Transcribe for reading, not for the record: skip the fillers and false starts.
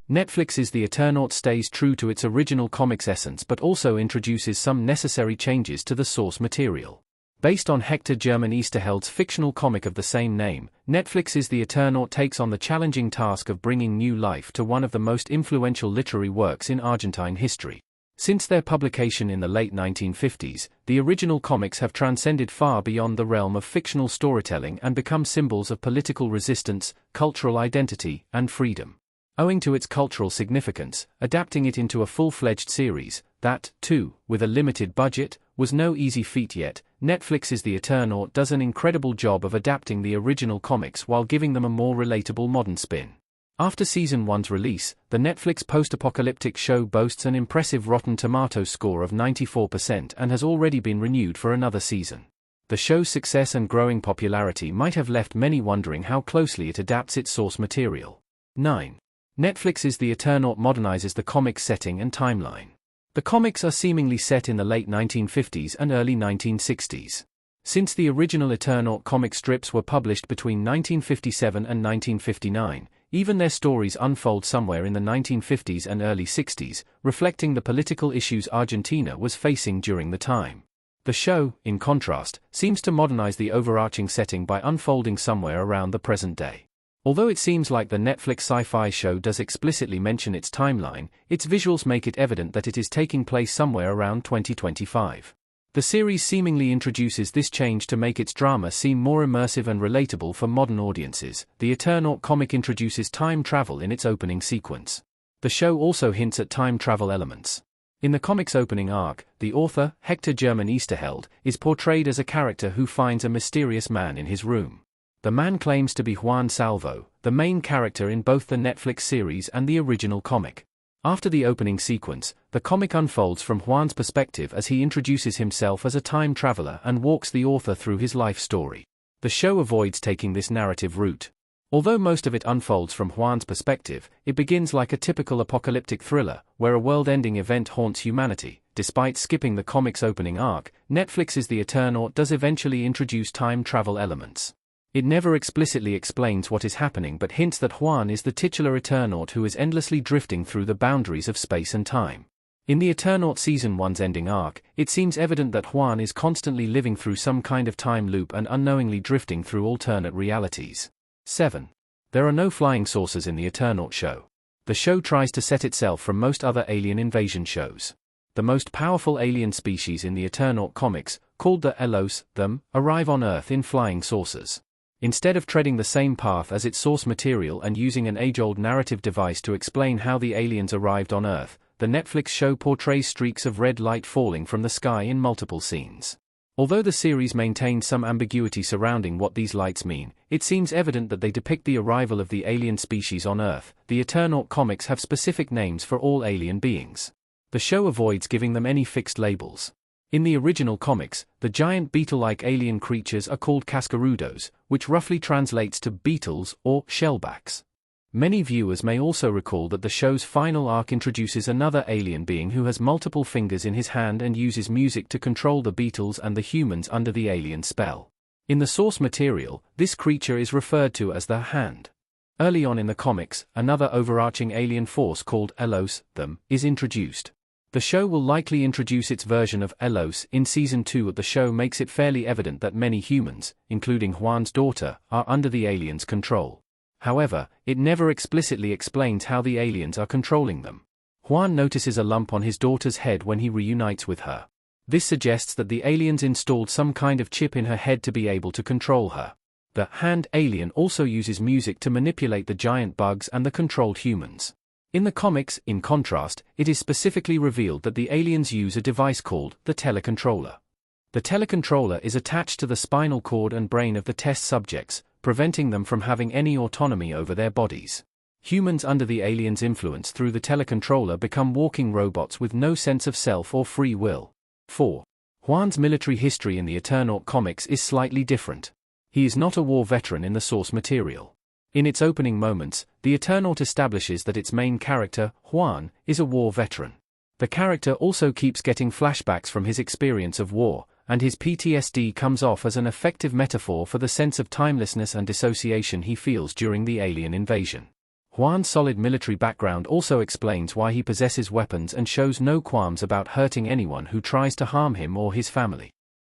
Netflix's The Eternaut stays true to its original comics essence but also introduces some necessary changes to the source material. Based on Hector German Easterheld's fictional comic of the same name, Netflix's The Eternaut takes on the challenging task of bringing new life to one of the most influential literary works in Argentine history. Since their publication in the late 1950s, the original comics have transcended far beyond the realm of fictional storytelling and become symbols of political resistance, cultural identity, and freedom. Owing to its cultural significance, adapting it into a full-fledged series, that, too, with a limited budget, was no easy feat yet. Netflix's The Eternaut does an incredible job of adapting the original comics while giving them a more relatable modern spin. After Season 1's release, the Netflix post-apocalyptic show boasts an impressive Rotten Tomatoes score of 94% and has already been renewed for another season. The show's success and growing popularity might have left many wondering how closely it adapts its source material. 9. Netflix's The Eternaut modernizes the comics setting and timeline. The comics are seemingly set in the late 1950s and early 1960s. Since the original Eternaut comic strips were published between 1957 and 1959, even their stories unfold somewhere in the 1950s and early 60s, reflecting the political issues Argentina was facing during the time. The show, in contrast, seems to modernize the overarching setting by unfolding somewhere around the present day. Although it seems like the Netflix sci-fi show does explicitly mention its timeline, its visuals make it evident that it is taking place somewhere around 2025. The series seemingly introduces this change to make its drama seem more immersive and relatable for modern audiences. The Eternaut comic introduces time travel in its opening sequence. The show also hints at time travel elements. In the comic's opening arc, the author, Hector German Easterheld, is portrayed as a character who finds a mysterious man in his room. The man claims to be Juan Salvo, the main character in both the Netflix series and the original comic. After the opening sequence, the comic unfolds from Juan's perspective as he introduces himself as a time traveler and walks the author through his life story. The show avoids taking this narrative route. Although most of it unfolds from Juan's perspective, it begins like a typical apocalyptic thriller, where a world-ending event haunts humanity. Despite skipping the comic's opening arc, Netflix's The Eternaut does eventually introduce time travel elements. It never explicitly explains what is happening but hints that Juan is the titular Eternaut who is endlessly drifting through the boundaries of space and time. In the Eternaut Season 1's ending arc, it seems evident that Juan is constantly living through some kind of time loop and unknowingly drifting through alternate realities. 7. There are no flying saucers in the Eternaut show. The show tries to set itself from most other alien invasion shows. The most powerful alien species in the Eternaut comics, called the Elos, arrive on Earth in flying saucers. Instead of treading the same path as its source material and using an age-old narrative device to explain how the aliens arrived on Earth, the Netflix show portrays streaks of red light falling from the sky in multiple scenes. Although the series maintains some ambiguity surrounding what these lights mean, it seems evident that they depict the arrival of the alien species on Earth. The Eternaut comics have specific names for all alien beings. The show avoids giving them any fixed labels. In the original comics, the giant beetle-like alien creatures are called cascarudos, which roughly translates to beetles or shellbacks. Many viewers may also recall that the show's final arc introduces another alien being who has multiple fingers in his hand and uses music to control the beetles and the humans under the alien spell. In the source material, this creature is referred to as the Hand. Early on in the comics, another overarching alien force called Elos, is introduced. The show will likely introduce its version of Elos in Season 2. The show makes it fairly evident that many humans, including Juan's daughter, are under the aliens' control. However, it never explicitly explains how the aliens are controlling them. Juan notices a lump on his daughter's head when he reunites with her. This suggests that the aliens installed some kind of chip in her head to be able to control her. The Hand alien also uses music to manipulate the giant bugs and the controlled humans. In the comics, in contrast, it is specifically revealed that the aliens use a device called the telecontroller. The telecontroller is attached to the spinal cord and brain of the test subjects, preventing them from having any autonomy over their bodies. Humans under the aliens' influence through the telecontroller become walking robots with no sense of self or free will. 4. Juan's military history in the Eternaut comics is slightly different. He is not a war veteran in the source material. In its opening moments, the Eternaut establishes that its main character, Juan, is a war veteran. The character also keeps getting flashbacks from his experience of war, and his PTSD comes off as an effective metaphor for the sense of timelessness and dissociation he feels during the alien invasion. Juan's solid military background also explains why he possesses weapons and shows no qualms about hurting anyone who tries to harm him or his family.